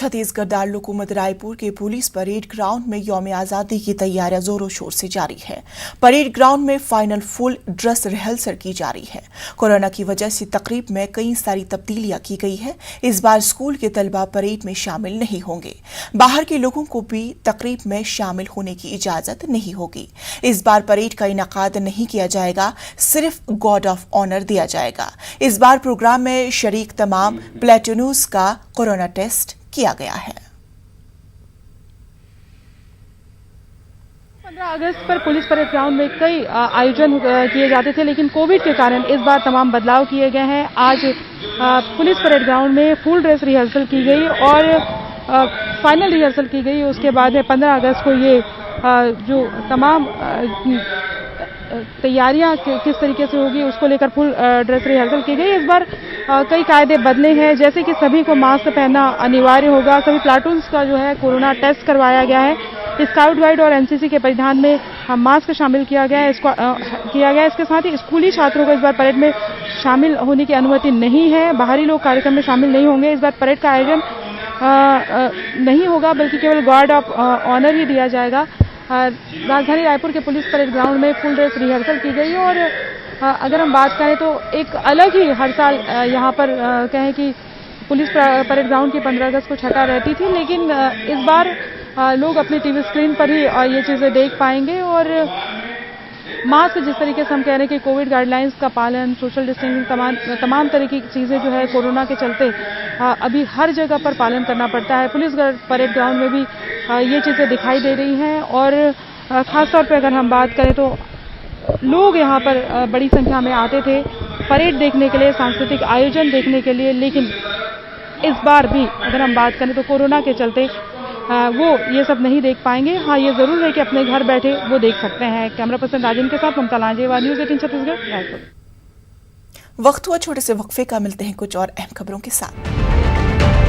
छत्तीसगढ़ दारुलूकूमत रायपुर के police parade ground में यौम आज़ादी की तैयारियां जोरों शोर से जारी है। परेड ग्राउंड में फाइनल फुल ड्रेस रिहर्सल की जा रही है। कोरोना की वजह से तकरीब में कई सारी तब्दीलियां की गई है। इस बार स्कूल के तलबा परेड में शामिल नहीं होंगे। बाहर के लोगों को भी तकरीब में शामिल होने की इजाजत नहीं होगी। इस बार परेड का इनेकाद नहीं किया जाएगा, सिर्फ गार्ड ऑफ ऑनर दिया जाएगा। इस बार प्रोग्राम में शरीक तमाम प्लेटून्स का कोरोना टेस्ट किया गया है। 15 अगस्त पर पुलिस परेड ग्राउंड में कई आयोजन किए जाते थे, लेकिन कोविड के कारण इस बार तमाम बदलाव किए गए हैं। आज पुलिस परेड ग्राउंड में फुल ड्रेस रिहर्सल की गई और फाइनल रिहर्सल की गई। उसके बाद में 15 अगस्त को ये जो तमाम तैयारियां किस तरीके से होगी उसको लेकर फुल ड्रेस रिहर्सल की गई। इस बार कई कायदे बदले हैं, जैसे कि सभी को मास्क पहनना अनिवार्य होगा। सभी प्लाटून्स का जो है कोरोना टेस्ट करवाया गया है। स्काउट गाइड और एनसीसी के परिधान में मास्क शामिल किया गया है। इसके साथ ही स्कूली छात्रों को इस बार परेड में शामिल होने की अनुमति नहीं है। बाहरी लोग कार्यक्रम में शामिल नहीं होंगे। इस बार परेड का आयोजन नहीं होगा, बल्कि केवल गार्ड ऑफ ऑनर ही दिया जाएगा। राजधानी रायपुर के पुलिस परेड ग्राउंड में फुल ड्रेस रिहर्सल की गई और अगर हम बात करें तो एक अलग ही हर साल यहाँ पर कहें कि पुलिस परेड ग्राउंड की 15 अगस्त को छटा रहती थी, लेकिन इस बार लोग अपनी टीवी स्क्रीन पर ही ये चीज़ें देख पाएंगे। और मास्क, जिस तरीके से हम कह रहे हैं कि कोविड गाइडलाइंस का पालन, सोशल डिस्टेंसिंग, तमाम तरह की चीज़ें जो है कोरोना के चलते अभी हर जगह पर पालन करना पड़ता है। पुलिस परेड ग्राउंड में भी ये चीज़ें दिखाई दे रही हैं और ख़ासतौर पर अगर हम बात करें तो लोग यहाँ पर बड़ी संख्या में आते थे परेड देखने के लिए, सांस्कृतिक आयोजन देखने के लिए। लेकिन इस बार भी अगर हम बात करें तो कोरोना के चलते वो ये सब नहीं देख पाएंगे। हाँ, ये ज़रूर है कि अपने घर बैठे वो देख सकते हैं। कैमरा पर्सन राजन के साथ ममता लांजेवाल, न्यूज़ 18 छत्तीसगढ़, रायपुर। वक्त हुआ छोटे से वक्फे का, मिलते हैं कुछ और अहम खबरों के साथ।